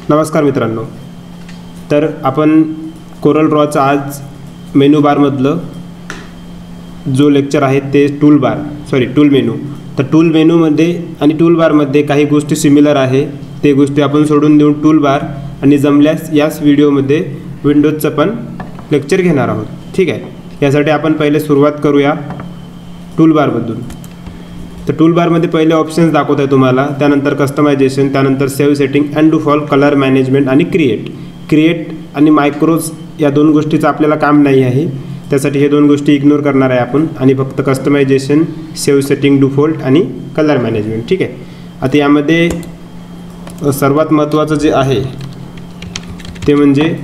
नमस्कार मित्रांनो, तर आपण कोरल ड्रॉचा आज मेनू बारमधलं जो लेक्चर आहे ते टूल मेनू. तर टूल मेनूमध्ये आणि टूल बारमध्ये काही गोष्टी सिमिलर आहे, ते गोष्टी आपण सोडून देऊन टूल बार आणि जमल्यास याच व्हिडिओमध्ये विंडोजचं पण लेक्चर घेणार आहोत. ठीक आहे, यासाठी आपण पहिले सुरुवात करूया टूल बारमधून. तर टूल बारमध्ये पहिले ऑप्शन्स दाखवत आहे तुम्हाला, त्यानंतर कस्टमायझेशन, त्यानंतर save setting, and do fall, colour management आणि क्रिएट आणि मायक्रोज या दोन गोष्टीचं आपल्याला काम नाही आहे. त्यासाठी हे दोन गोष्टी इग्नोर करणार आहे आपण आणि फक्त कस्टमायझेशन, सेव्ह सेटिंग, डिफॉल्ट आणि कलर मॅनेजमेंट. ठीक आहे, आता यामध्ये सर्वात महत्त्वाचं जे आहे ते म्हणजे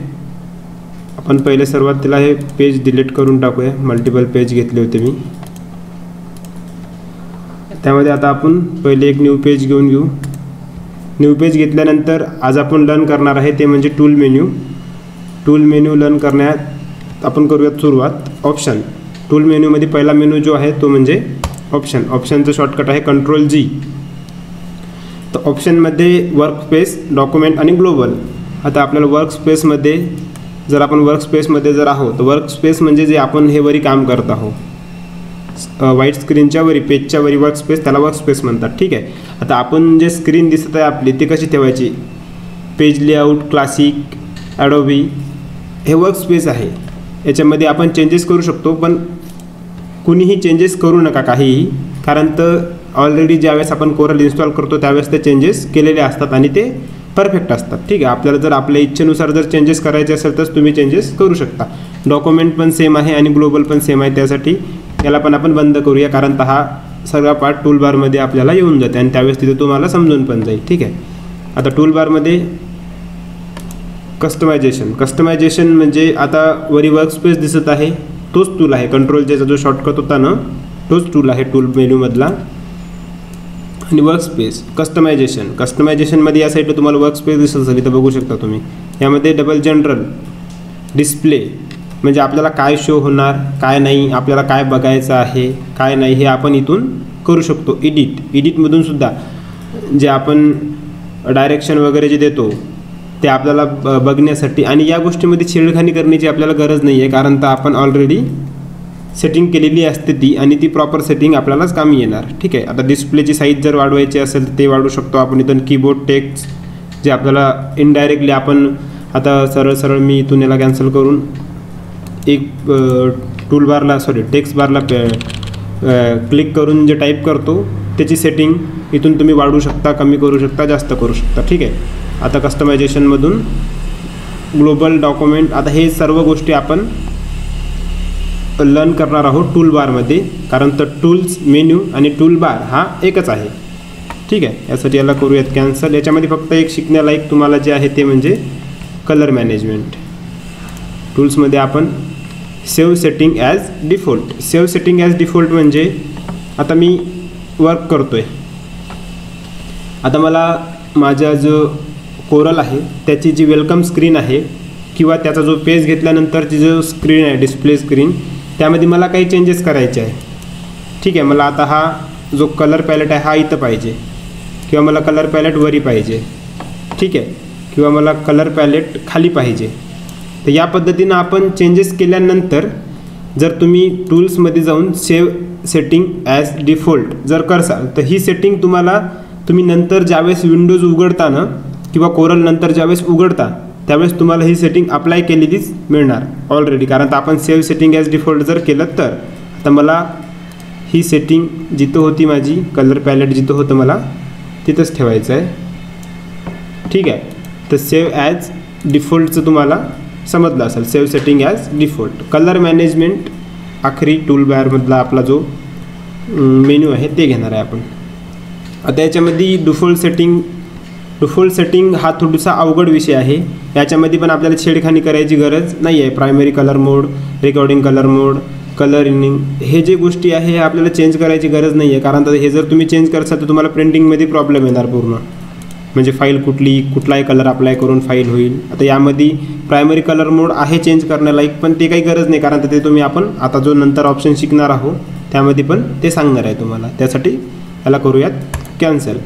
आपण पहिले सुरुवातीला हे पेज डिलीट करून टाकूया. मल्टिपल पेज घेतले होते मी, त्यामध्ये आता आपण पहिले एक न्यू पेज घेऊन घेऊ. न्यू पेज घेतल्यानंतर आज आपण लर्न करणार आहे ते म्हणजे टूल मेन्यू लर्न करण्यात आपण करूयात सुरुवात. ऑप्शन, टूल मेन्यूमध्ये पहिला मेनू जो आहे तो म्हणजे ऑप्शनचं शॉर्टकट आहे Ctrl+G. तर ऑप्शनमध्ये वर्कस्पेस, डॉक्युमेंट आणि ग्लोबल. आता आपल्याला वर्कस्पेसमध्ये जर आहोत तर वर्कस्पेस म्हणजे जे आपण हे वरी काम करत आहोत, व्हाईट स्क्रीनच्या वरी, पेजच्या वरी वर्कस्पेस, त्याला वर्कस्पेस म्हणतात. ठीक आहे, आता आपण जे स्क्रीन दिसत आहे आपली ती कशी ठेवायची? पेज लेआउट, क्लासिक, ॲडोबी हे वर्कस्पेस आहे. याच्यामध्ये आपण चेंजेस करू शकतो, पण कुणीही चेंजेस करू नका काहीही, कारण तर ऑलरेडी ज्यावेळेस आपण कोरल इन्स्टॉल करतो त्यावेळेस ते चेंजेस केलेले असतात आणि ते परफेक्ट असतात. ठीक आहे, आपल्याला जर आपल्या इच्छेनुसार जर चेंजेस करायचे असेल तर तुम्ही चेंजेस करू शकता. डॉक्युमेंट पण सेम आहे आणि ग्लोबल पण सेम आहे, त्यासाठी याला पण आपण बंद करूया, कारण तर हा सगळा पार्ट टूलबारमध्ये आपल्याला येऊन जाते आणि त्यावेळेस तिथे तुम्हाला समजून पण जाईल. ठीक आहे, आता टूलबारमध्ये कस्टमायझेशन म्हणजे आता वरी वर्कस्पेस दिसत आहे तोच टूल आहे. Ctrl+Jचा जो शॉर्टकट होता ना तोच टूल आहे टूल मेन्यूमधला. आणि वर्कस्पेस, कस्टमायझेशनमध्ये या साईडला तुम्हाला वर्कस्पेस दिसत असेल, इथं बघू शकता तुम्ही. यामध्ये डबल जनरल डिस्प्ले म्हणजे आपल्याला काय शो होणार, काय नाही, आपल्याला काय बघायचं आहे, काय नाही, हे आपण इथून करू शकतो. एडिटमधून सुद्धा जे आपण डायरेक्शन वगैरे जे देतो ते आपल्याला बघण्यासाठी, आणि या गोष्टीमध्ये छेडखानी करण्याची आपल्याला गरज नाही आहे, कारण तर आपण ऑलरेडी सेटिंग केलेली असते ती, आणि ती प्रॉपर सेटिंग आपल्यालाच कामी येणार. ठीक आहे, आता डिस्प्लेची साईज जर वाढवायची असेल तर ते वाढवू शकतो आपण इथून. कीबोर्ड टेक्स्ट जे आपल्याला इनडायरेक्टली आपण आता सरळ मी इथून याला कॅन्सल करून एक टेक्स्ट बारला क्लिक करून जे टाईप करतो त्याची सेटिंग इथून तुम्ही वाढवू शकता, कमी करू शकता, जास्त करू शकता. ठीक आहे, आता कस्टमायझेशनमधून ग्लोबल, डॉक्युमेंट, आता हे सर्व गोष्टी आपण लर्न करणार आहोत टूल बारमध्ये, कारण तर टूल्स मेन्यू आणि टूल बार हा एकच आहे. ठीक आहे, यासाठी याला करूयात कॅन्सल. याच्यामध्ये फक्त एक शिकण्यालायक तुम्हाला जे आहे ते म्हणजे कलर मॅनेजमेंट. टूल्समध्ये आपण सेव्ह सेटिंग ॲज डिफॉल्ट म्हणजे आता मी वर्क करतो आहे, आता मला माझा जो कोरल आहे त्याची जी वेलकम स्क्रीन आहे किंवा त्याचा जो पेज घेतल्यानंतरची जो स्क्रीन आहे, डिस्प्ले स्क्रीन, त्यामध्ये मला काही चेंजेस करायचे आहे. ठीक आहे, मला आता हा जो कलर पॅलेट आहे हा इथं पाहिजे, किंवा मला कलर पॅलेट वरी पाहिजे. ठीक आहे, किंवा मला कलर पॅलेट खाली पाहिजे. तर या पद्धतीनं आपण चेंजेस केल्यानंतर जर तुम्ही टूल्समध्ये जाऊन सेव्ह सेटिंग ॲज डिफॉल्ट जर करसाल तर ही सेटिंग तुम्ही नंतर ज्यावेळेस विंडोज उघडता ना, किंवा कोरल नंतर ज्यावेळेस उघडता त्यावेळेस तुम्हाला ही सेटिंग अप्लाय केलेलीच मिळणार ऑलरेडी, कारण आपण सेव्ह सेटिंग ॲज डिफॉल्ट जर केलं तर. आता मला ही सेटिंग जिथं होती माझी कलर पॅलेट जिथं होतं मला तिथंच ठेवायचं आहे. ठीक आहे, तर सेव्ह ॲज डिफॉल्टचं तुम्हाला समजलं असेल, save setting as default. Colour management आखरी टूल बारमधला आपला जो मेन्यू आहे ते घेणार आहे आपण. आता याच्यामध्ये डिफॉल्ट सेटिंग हा थोडासा अवघड विषय आहे. याच्यामध्ये पण आपल्याला छेडखानी करायची गरज नाही आहे. प्रायमरी कलर मोड, रेकॉर्डिंग कलर मोड, कलर इनिंग, हे जे गोष्टी आहे हे आपल्याला चेंज करायची गरज नाही आहे, कारण हे जर तुम्ही चेंज करसाल तर तुम्हाला प्रिंटिंगमध्ये प्रॉब्लेम येणार पूर्ण. म्हणजे फाईल कुठलाही कलर अप्लाय करून फाईल होईल. आता यामध्ये प्रायमरी कलर मोड आहे चेंज करण्यालायक, पण ते काही गरज नाही, कारण ते तुम्ही आपण आता जो नंतर ऑप्शन शिकणार आहोत त्यामध्ये पण ते सांगणार आहे तुम्हाला. त्यासाठी याला करूयात कॅन्सल.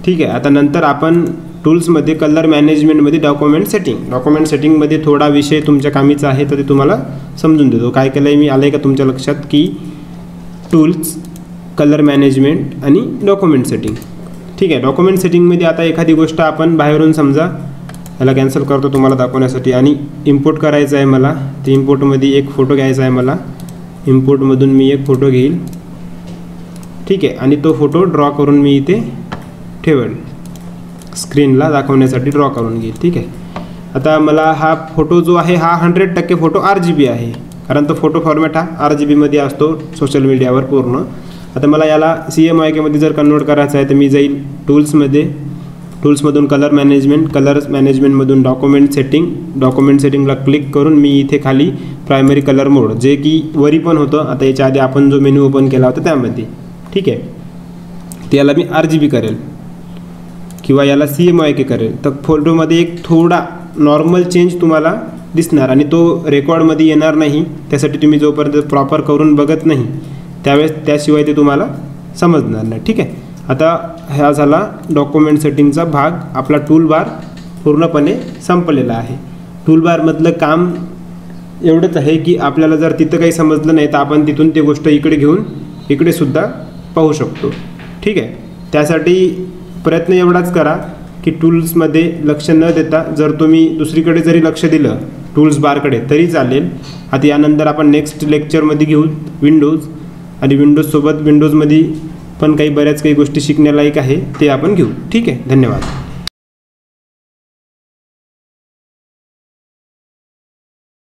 ठीक आहे, आता नंतर आपण टूल्समध्ये कलर मॅनेजमेंटमध्ये डॉक्युमेंट सेटिंगमध्ये थोडा विषय तुमच्या कामीचा आहे, तर ते तुम्हाला समजून देतो. काय केलं आहे मी, आलं आहे का तुमच्या लक्षात, की टूल्स, कलर मॅनेजमेंट आणि डॉक्युमेंट सेटिंग. ठीक आहे. डॉक्युमेंट सेटिंगमध्ये आता एखादी गोष्ट आपण बाहेरून समजा याला कॅन्सल करतो तुम्हाला दाखवण्यासाठी आणि इम्पोर्ट करायचं आहे मला. ते इम्पोर्टमध्ये एक फोटो घ्यायचा आहे मला. इम्पोर्टमधून मी एक फोटो घेईल. ठीक आहे. आणि तो फोटो ड्रॉ करून मी इथे ठेवेल, स्क्रीनला दाखवण्यासाठी ड्रॉ करून घेईल. ठीक आहे. आता मला हा फोटो जो आहे हा 100% फोटो RGB आहे, कारण तो फोटो फॉर्मॅट हा RGBमध्ये असतो सोशल मीडियावर पूर्ण. आता मला याला CMYKमध्ये जर कन्वर्ट करायचं आहे तर मी जाईल टूल्समधून कलर मॅनेजमेंटमधून डॉक्युमेंट सेटिंगला क्लिक करून मी इथे खाली प्रायमरी कलर मोड, जे की वरी पण होतं आता याच्या आधी आपण जो मेन्यू ओपन केला होता त्यामध्ये. ठीक आहे. ते याला मी RGB करेल किंवा याला CMYK करेल. तर फोटोमध्ये एक थोडा नॉर्मल चेंज तुम्हाला दिसणार आणि तो रेकॉर्डमध्ये येणार नाही. त्यासाठी तुम्ही जोपर्यंत प्रॉपर करून बघत नाही त्याशिवाय ते तुम्हाला समजणार नाही. ठीक आहे. आता हा झाला डॉक्युमेंट सेटिंगचा भाग. आपला टूलबार पूर्णपणे संपलेला आहे. टूलबारमधलं काम एवढंच आहे की आपल्याला जर तिथं काही समजलं नाही तर आपण तिथून ती गोष्ट इकडे घेऊन इकडे सुद्धा पाहू शकतो. ठीक आहे. त्यासाठी प्रयत्न एवढाच करा की टूल्समध्ये लक्ष न देता जर तुम्ही दुसरीकडे जरी लक्ष दिलं टूल्स बारकडे तरी चालेल. आता यानंतर आपण नेक्स्ट लेक्चरमध्ये घेऊ विंडोज, आणि विंडोजसोबत विंडोजमध्ये पण बऱ्याच काही गोष्टी शिकण्यालायक आहे ते आपण घेऊ. ठीक आहे. धन्यवाद.